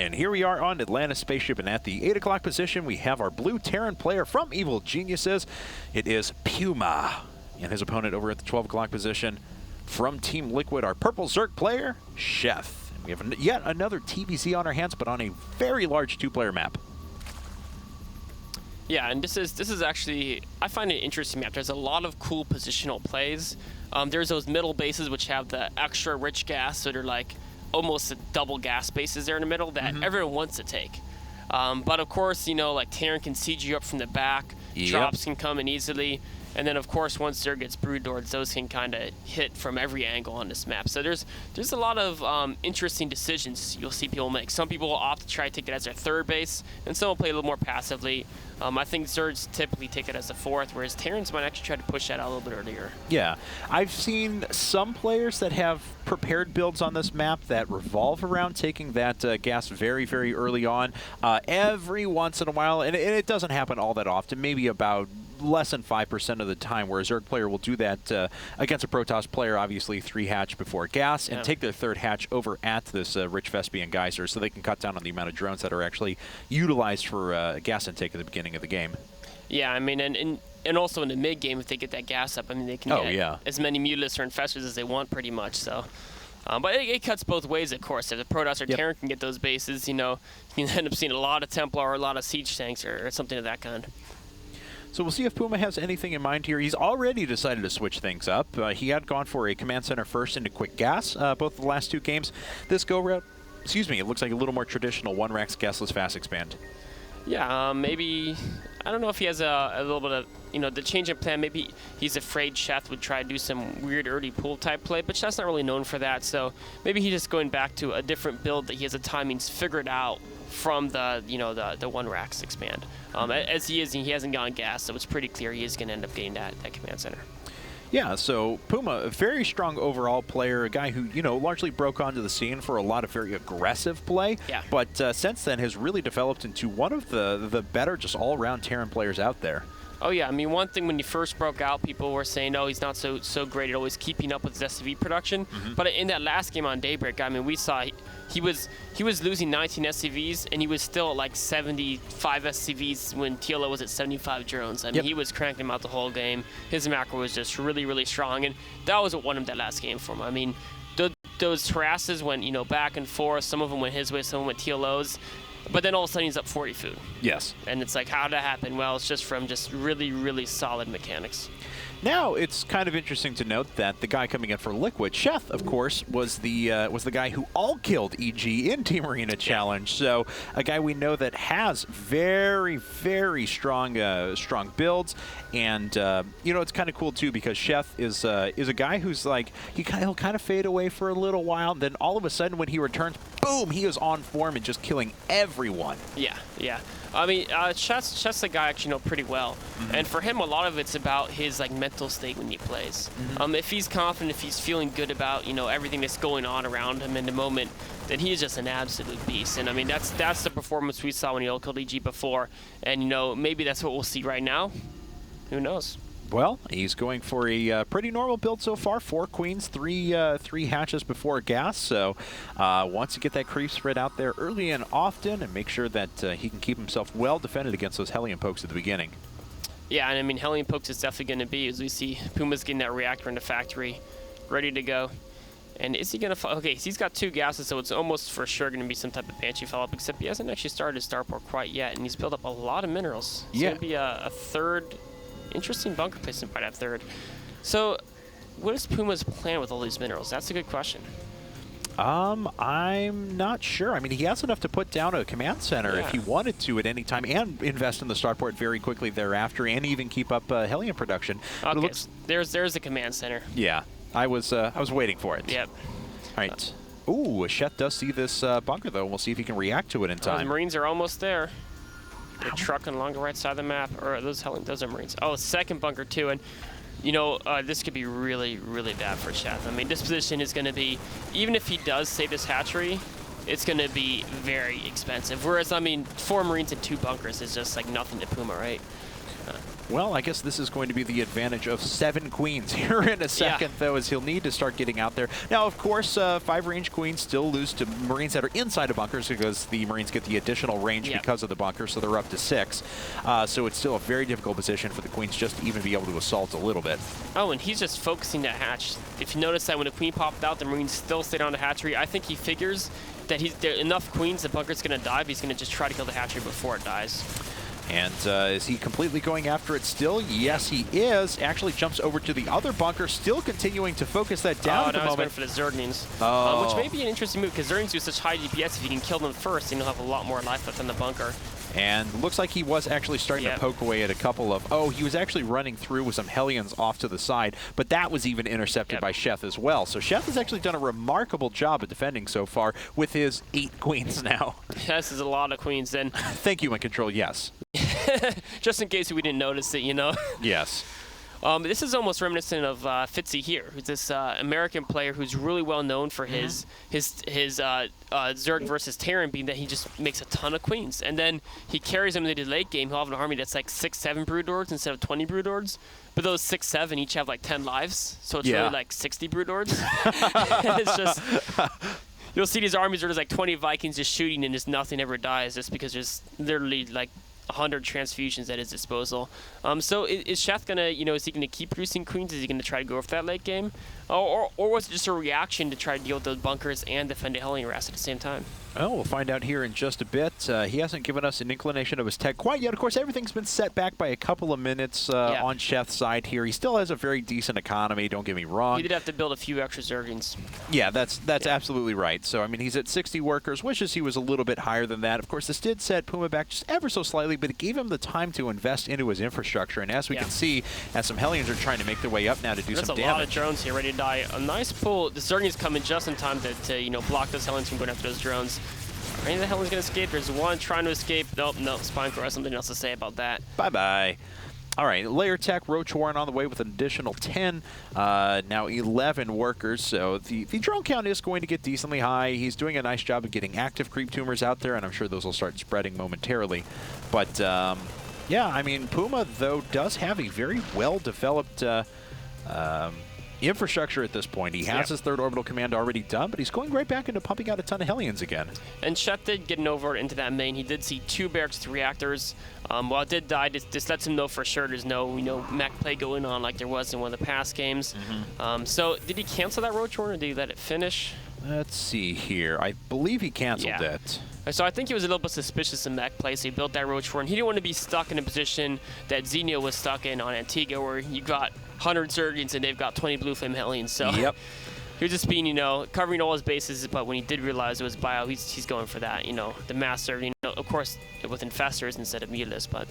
And here we are on Atlantis Spaceship, and at the 8 o'clock position, we have our blue Terran player from Evil Geniuses. It is PuMa, and his opponent over at the 12 o'clock position from Team Liquid, our purple Zerg player, Sheth. And we have yet another TBC on our hands, but on a very large 2-player map. Yeah, and this is actually, I find it an interesting map. There's a lot of cool positional plays. There's those middle bases which have the extra rich gas, so they're like almost double gas bases there in the middle that everyone wants to take. But of course, you know, like Terran can siege you up from the back, drops can come in easily, and then of course once there gets brood lords, those can kind of hit from every angle on this map. So there's a lot of interesting decisions you'll see people make. Some people will opt to try to take it as their third base, and some will play a little more passively. I think Zergs typically take it as a fourth, whereas Terrans might actually try to push that out a little bit earlier. Yeah, I've seen some players that have prepared builds on this map that revolve around taking that gas very, very early on. Every once in a while, and it doesn't happen all that often, maybe about less than 5% of the time, where a Zerg player will do that against a Protoss player, obviously 3 hatch before gas, and take their 3rd hatch over at this rich Vespian geyser, so they can cut down on the amount of drones that are actually utilized for gas intake at the beginning of the game. Yeah, I mean, and also in the mid game, if they get that gas up, I mean, they can get as many Mutalisks or Infestors as they want, pretty much. So, but it cuts both ways, of course. If the Protoss or Terran can get those bases, you know, you can end up seeing a lot of Templar or a lot of siege tanks or something of that kind. So we'll see if PuMa has anything in mind here. He's already decided to switch things up. He had gone for a command center first into quick gas both the last 2 games. This go-round, excuse me, it looks like a little more traditional 1-Rax gasless fast expand. Yeah, maybe, I don't know if he has a little bit of, you know, the change in plan. Maybe he's afraid Sheth would try to do some weird early pool type play, but Sheth's not really known for that. So maybe he's just going back to a different build that he has the timings figured out from the, you know, the 1-Rax expand. As he hasn't gone gas, so it's pretty clear he is going to end up getting that command center. Yeah, so PuMa, a very strong overall player, a guy who, you know, largely broke onto the scene for a lot of very aggressive play, but since then has really developed into one of the better just all-around Terran players out there. Oh yeah, I mean, one thing when he first broke out, people were saying, oh, he's not so great at always keeping up with his SCV production. But in that last game on Daybreak, I mean, we saw he was losing 19 SCVs, and he was still at like 75 SCVs when TLO was at 75 drones. I mean, he was cranking them out the whole game. His macro was just really, really strong, and that was what won him that last game for him. I mean, those harasses went, you know, back and forth. Some of them went his way, some of them went TLO's. But then all of a sudden he's up 40 food. Yes. And it's like, how did that happen? Well, it's just from just really, really solid mechanics. Now, it's kind of interesting to note that the guy coming in for Liquid.Sheth, of course, was the guy who all-killed EG in Team Arena Challenge. So a guy we know that has very, very strong builds. And, you know, it's kind of cool, too, because Sheth is a guy who's like, he'll kind of fade away for a little while. And then all of a sudden when he returns, boom, he is on form and just killing everyone. Yeah, yeah. I mean, Sheth's a guy I actually know pretty well. And for him, a lot of it's about his like mental state when he plays. If he's confident, if he's feeling good about, you know, everything that's going on around him in the moment, then he is just an absolute beast. And I mean, that's the performance we saw when he all-killed EG before. And, you know, maybe that's what we'll see right now. Who knows? Well, he's going for a pretty normal build so far. 4 queens, 3 hatches before gas. So wants to get that creep spread out there early and often and make sure that he can keep himself well defended against those Hellion pokes at the beginning. Yeah, and I mean, Hellion pokes is definitely going to be, as we see PuMa's getting that reactor in the factory, ready to go. And is he going to... Okay, so he's got 2 gases, so it's almost for sure going to be some type of Banshee follow-up, except he hasn't actually started his starport quite yet, and he's built up a lot of minerals. It's going to be a third... Interesting bunker placement by that 3rd. So, what is PuMa's plan with all these minerals? That's a good question. I'm not sure. I mean, he has enough to put down a command center if he wanted to at any time, and invest in the starport very quickly thereafter, and even keep up Hellion production. Okay, looks there's a command center. Yeah, I was waiting for it. Yep. All right. Ooh, Sheth does see this bunker though. We'll see if he can react to it in time. Those Marines are almost there. They're trucking along the right side of the map, or those are Marines. Oh, 2nd bunker too, and you know, this could be really, really bad for Sheth. I mean, this position is going to be, even if he does save this hatchery, it's going to be very expensive. Whereas, I mean, 4 Marines and 2 bunkers is just like nothing to PuMa, right? Well, I guess this is going to be the advantage of 7 queens here in a second, though, as he'll need to start getting out there. Now, of course, 5 range queens still lose to Marines that are inside of bunkers because the Marines get the additional range because of the bunker, so they're up to 6. So it's still a very difficult position for the queens just to even be able to assault a little bit. Oh, and he's just focusing that hatch. If you notice that when the queen popped out, the Marines still stayed on the hatchery. I think he figures that there are enough queens, the bunker's going to dive. He's going to just try to kill the hatchery before it dies. And is he completely going after it still? Yes, he is. Actually jumps over to the other bunker, still continuing to focus that down at the moment. Going for the Zerglings, which may be an interesting move because Zerglings do such high DPS. If you can kill them first, then you'll have a lot more life left in the bunker. And looks like he was actually starting to poke away at a couple of... Oh, he was actually running through with some Hellions off to the side, but that was even intercepted by Sheth as well. So Sheth has actually done a remarkable job of defending so far with his 8 queens now. This is a lot of queens then. Thank you, in control, yes. Just in case we didn't notice it, you know? Yes. This is almost reminiscent of Fitzy here, who's this American player who's really well known for his Zerg versus Terran being that he just makes a ton of queens. And then he carries them into the late game. He'll have an army that's like 6-7 Broodlords instead of 20 Broodlords. But those 6-7 each have like 10 lives, so it's really like 60 Broodlords. It's just... You'll see these armies are just like 20 Vikings just shooting and just nothing ever dies just because there's literally like 100 transfusions at his disposal. So is Sheth gonna, is he gonna keep producing queens? Is he gonna try to go for that late game, or was it just a reaction to try to deal with those bunkers and defend a Hellion Ras at the same time? Well, we'll find out here in just a bit. He hasn't given us an inclination of his tech quite yet. Of course, everything's been set back by a couple of minutes on Sheth's side here. He still has a very decent economy, don't get me wrong. He did have to build a few extra Zerglings. Yeah, that's absolutely right. So, I mean, he's at 60 workers, wishes he was a little bit higher than that. Of course, this did set PuMa back just ever so slightly, but it gave him the time to invest into his infrastructure. And as we can see, as some Hellions are trying to make their way up now to do some damage. There's a lot of drones here ready to die. A nice pull. The Zerglings come in just in time to block those Hellions from going after those drones. Are any of the Hellions going to escape? There's one trying to escape. Nope, Spinecrow has something else to say about that. Bye-bye. All right, Layer Tech, Roach Warren on the way with an additional 10, now 11 workers. So the drone count is going to get decently high. He's doing a nice job of getting active creep tumors out there, and I'm sure those will start spreading momentarily. But, yeah, I mean, PuMa, though, does have a very well-developed infrastructure at this point. He has his 3rd orbital command already done, but he's going right back into pumping out a ton of Hellions again. And Sheth did get an overlord into that main. He did see 2 barracks, 3 reactors. While it did die, this lets him know for sure there's no mech play going on like there was in one of the past games. So did he cancel that Roach Warren, or did he let it finish? Let's see here. I believe he canceled it. So I think he was a little bit suspicious of mech play, so he built that Roach Warren. He didn't want to be stuck in a position that Xenia was stuck in on Antigua, where you got 100 Zerglings and they've got 20 Blue Flame Hellions. So he was just being, covering all his bases, but when he did realize it was bio, he's going for that, the mass Zergling. Of course, with Infestors instead of Mutalisk, but...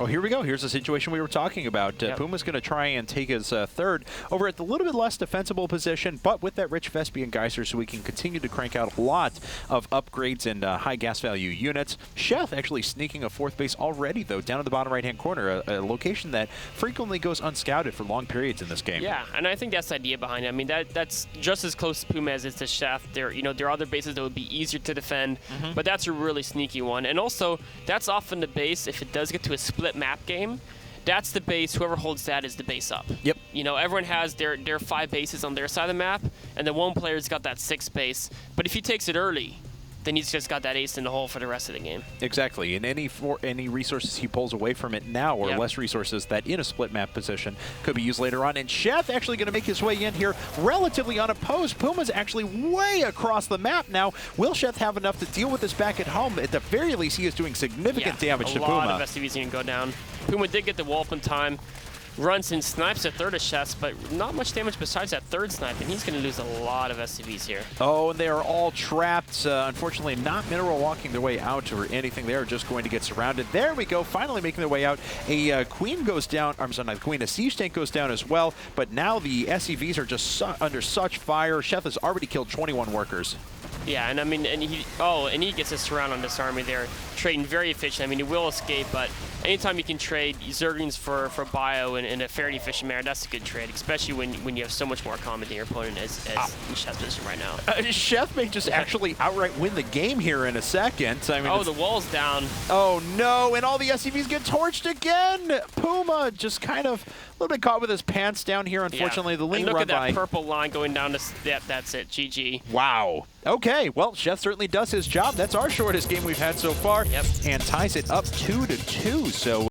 Oh, here we go. Here's the situation we were talking about. PuMa's going to try and take his 3rd over at the little bit less defensible position, but with that rich Vespian Geyser, so we can continue to crank out a lot of upgrades and high gas value units. Sheth actually sneaking a 4th base already, though, down in the bottom right-hand corner, a location that frequently goes unscouted for long periods in this game. Yeah, and I think that's the idea behind it. I mean, that's just as close to PuMa as it's to Sheth. There are other bases that would be easier to defend, but that's a really sneaky one. And also, that's often the base, if it does get to a split map game, that's the base. Whoever holds that is the base up. Yep. Everyone has their 5 bases on their side of the map, and then one player's got that 6th base. But if he takes it early, then he's just got that ace in the hole for the rest of the game. Exactly, and any resources he pulls away from it now, or less resources that in a split map position could be used later on. And Sheth actually going to make his way in here relatively unopposed. PuMa's actually way across the map now. Will Sheth have enough to deal with this back at home? At the very least, he is doing significant damage to PuMa. A lot of SCVs going to go down. PuMa did get the Wolf in time. Runs and snipes at 3rd of Sheth, but not much damage besides that 3rd snipe, and he's going to lose a lot of SCVs here. Oh, and they are all trapped. Unfortunately, not mineral walking their way out or anything. They are just going to get surrounded. There we go, finally making their way out. A Queen goes down. I'm sorry, not the Queen. A Siege Tank goes down as well, but now the SCVs are just under such fire. Sheth has already killed 21 workers. Yeah, and I mean, and he gets a surround on this army there, trading very efficient. I mean, he will escape, but anytime you can trade Zerglings for bio in a fairly efficient manner, that's a good trade, especially when you have so much more common than your opponent as in Sheth's position right now. Sheth may just actually outright win the game here in a second. I mean, oh, the wall's down. Oh no, and all the SCVs get torched again. PuMa just kind of a little bit caught with his pants down here. Unfortunately, the lean run by. Look at that purple line going down to that's it. GG. Wow. Okay, well, Sheth certainly does his job. That's our shortest game we've had so far. Yep. And ties it up 2-2. So